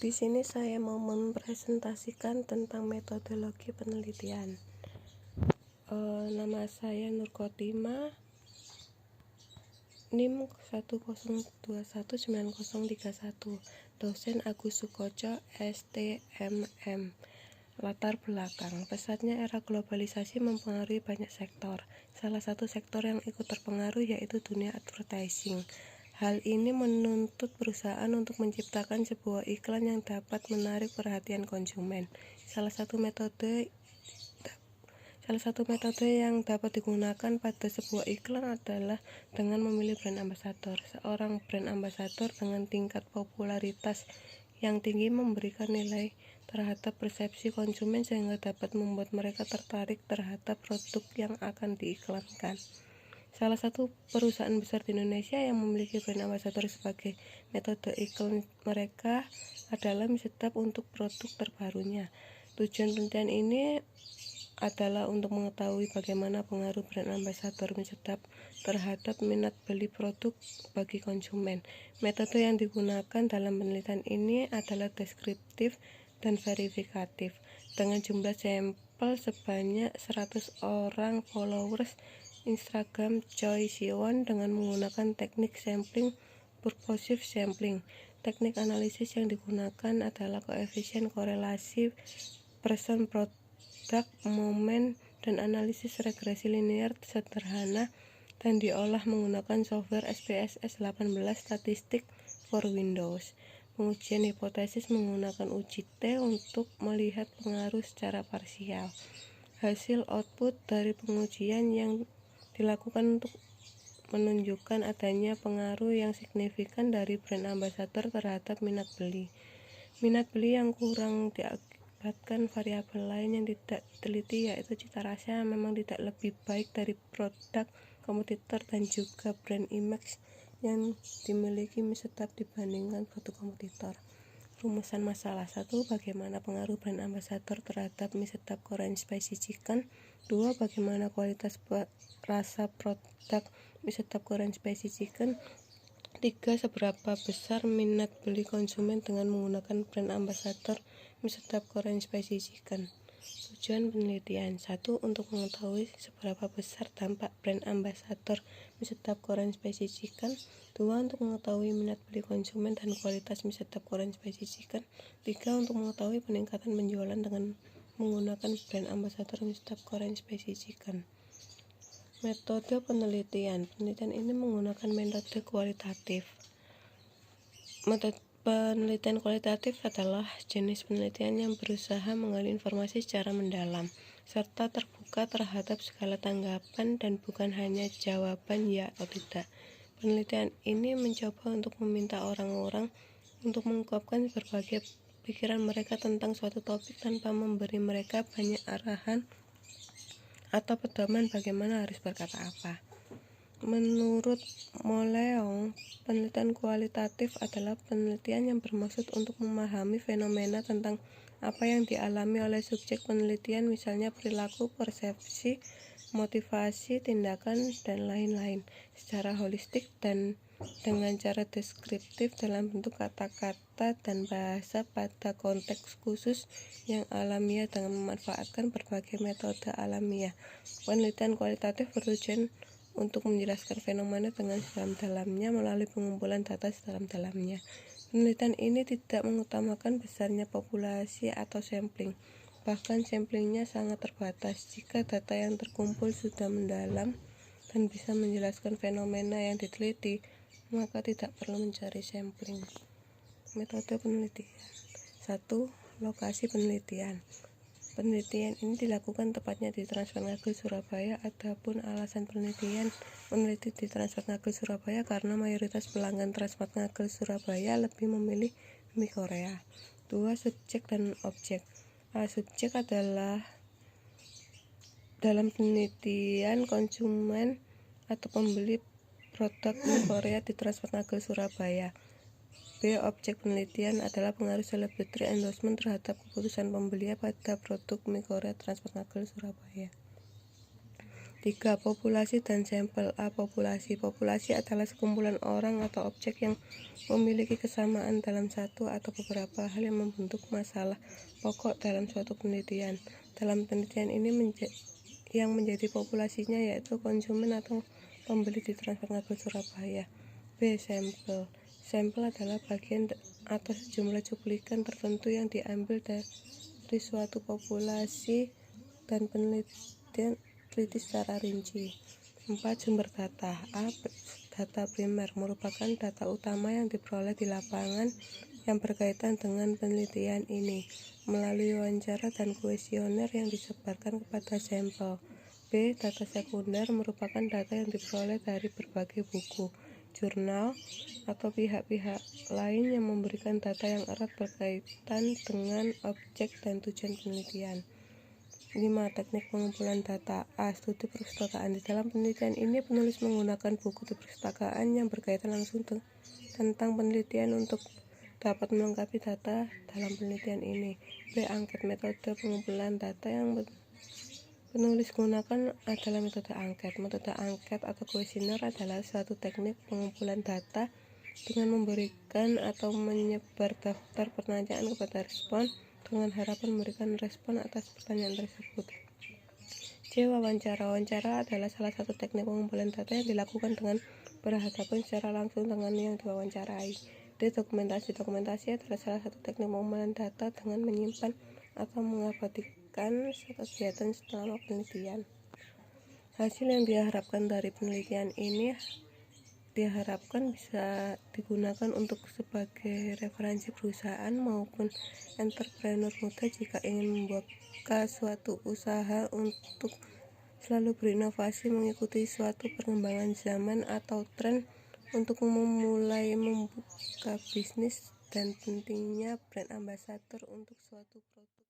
Di sini saya mau mempresentasikan tentang metodologi penelitian. Nama saya Nur Khotimah, NIM 1021901, dosen Agus Sukoco, STMM. Latar belakang, pesatnya era globalisasi mempengaruhi banyak sektor. Salah satu sektor yang ikut terpengaruh yaitu dunia advertising. Hal ini menuntut perusahaan untuk menciptakan sebuah iklan yang dapat menarik perhatian konsumen. Salah satu metode yang dapat digunakan pada sebuah iklan adalah dengan memilih brand ambassador. Seorang brand ambassador dengan tingkat popularitas yang tinggi memberikan nilai terhadap persepsi konsumen sehingga dapat membuat mereka tertarik terhadap produk yang akan diiklankan. Salah satu perusahaan besar di Indonesia yang memiliki brand ambassador sebagai metode iklan mereka adalah mie sedap untuk produk terbarunya. Tujuan penelitian ini adalah untuk mengetahui bagaimana pengaruh brand ambassador mie sedap terhadap minat beli produk bagi konsumen. Metode yang digunakan dalam penelitian ini adalah deskriptif dan verifikatif. Dengan jumlah sampel sebanyak 100 orang followers Instagram Choi Siwon dengan menggunakan teknik sampling purposive sampling. Teknik analisis yang digunakan adalah koefisien korelasi person product moment dan analisis regresi linear sederhana dan diolah menggunakan software SPSS 18 statistik for Windows. Pengujian hipotesis menggunakan uji T untuk melihat pengaruh secara parsial. Hasil output dari pengujian yang dilakukan untuk menunjukkan adanya pengaruh yang signifikan dari brand ambassador terhadap minat beli. Minat beli yang kurang diakibatkan variabel lain yang tidak diteliti, yaitu cita rasa yang memang tidak lebih baik dari produk kompetitor dan juga brand image yang dimiliki mie sedap dibandingkan produk kompetitor. Rumusan masalah: 1. Bagaimana pengaruh brand ambassador terhadap mie sedap Korean Spicy Chicken. 2. Bagaimana kualitas rasa produk mie sedap Korean Spicy Chicken. 3. Seberapa besar minat beli konsumen dengan menggunakan brand ambassador mie sedap Korean Spicy Chicken. Tujuan penelitian: 1. Untuk mengetahui seberapa besar dampak brand ambassador mie sedap Korean Spicy Chicken. 2. Untuk mengetahui minat beli konsumen dan kualitas mie sedap Korean Spicy Chicken. 3. Untuk mengetahui peningkatan penjualan dengan menggunakan brand ambassador mie sedap Korean Spicy Chicken. Metode penelitian. Penelitian ini menggunakan metode kualitatif. Metode penelitian kualitatif adalah jenis penelitian yang berusaha menggali informasi secara mendalam, serta terbuka terhadap segala tanggapan dan bukan hanya jawaban ya atau tidak. Penelitian ini mencoba untuk meminta orang-orang untuk mengungkapkan berbagai pikiran mereka tentang suatu topik tanpa memberi mereka banyak arahan atau pedoman bagaimana harus berkata apa. Menurut Moleong, penelitian kualitatif adalah penelitian yang bermaksud untuk memahami fenomena tentang apa yang dialami oleh subjek penelitian, misalnya perilaku, persepsi, motivasi, tindakan, dan lain-lain, secara holistik dan dengan cara deskriptif dalam bentuk kata-kata dan bahasa pada konteks khusus yang alamiah dengan memanfaatkan berbagai metode alamiah. Penelitian kualitatif bertujuan untuk menjelaskan fenomena dengan sedalam-dalamnya melalui pengumpulan data sedalam-dalamnya. Penelitian ini tidak mengutamakan besarnya populasi atau sampling, bahkan samplingnya sangat terbatas. Jika data yang terkumpul sudah mendalam dan bisa menjelaskan fenomena yang diteliti, maka tidak perlu mencari sampling. Metode penelitian. 1. Lokasi penelitian. Penelitian ini dilakukan tepatnya di Transmart Ngagel, Surabaya. Adapun alasan penelitian meneliti di Transmart Ngagel, Surabaya karena mayoritas pelanggan Transmart Ngagel, Surabaya lebih memilih mie Korea. 2. Subjek dan objek. Subjek adalah dalam penelitian konsumen atau pembeli produk mie Korea di Transmart Ngagel, Surabaya. B. Objek penelitian adalah pengaruh celebrity endorsement terhadap keputusan pembeli pada produk mie Korea Transmart Ngagel, Surabaya. 3. Populasi dan sampel. A. Populasi. Populasi adalah sekumpulan orang atau objek yang memiliki kesamaan dalam satu atau beberapa hal yang membentuk masalah pokok dalam suatu penelitian. Dalam penelitian ini yang menjadi populasinya yaitu konsumen atau pembeli di Transmarga Surabaya. B. Sampel. Sampel adalah bagian atau sejumlah cuplikan tertentu yang diambil dari suatu populasi dan penelitian secara rinci. 4. Sumber data. A. Data primer merupakan data utama yang diperoleh di lapangan yang berkaitan dengan penelitian ini melalui wawancara dan kuesioner yang disebarkan kepada sampel. B. Data sekunder merupakan data yang diperoleh dari berbagai buku, jurnal, atau pihak-pihak lain yang memberikan data yang erat berkaitan dengan objek dan tujuan penelitian. 5. Teknik pengumpulan data. A. Studi perpustakaan. Di dalam penelitian ini, penulis menggunakan buku di perpustakaan yang berkaitan langsung tentang penelitian untuk dapat melengkapi data dalam penelitian ini. B. Angket. Metode pengumpulan data yang penulis gunakan adalah metode angket. Metode angket atau kuesioner adalah suatu teknik pengumpulan data dengan memberikan atau menyebar daftar pertanyaan kepada respon dengan harapan memberikan respon atas pertanyaan tersebut. C. Wawancara. Wawancara adalah salah satu teknik pengumpulan data yang dilakukan dengan berhadapan secara langsung dengan yang diwawancarai. D. Dokumentasi. Dokumentasi adalah salah satu teknik pengumpulan data dengan menyimpan atau mengabadikan kegiatan selama penelitian. Hasil yang diharapkan dari penelitian ini diharapkan bisa digunakan untuk sebagai referensi perusahaan maupun entrepreneur muda jika ingin membuka suatu usaha untuk selalu berinovasi mengikuti suatu perkembangan zaman atau tren untuk memulai membuka bisnis, dan pentingnya brand ambassador untuk suatu produk.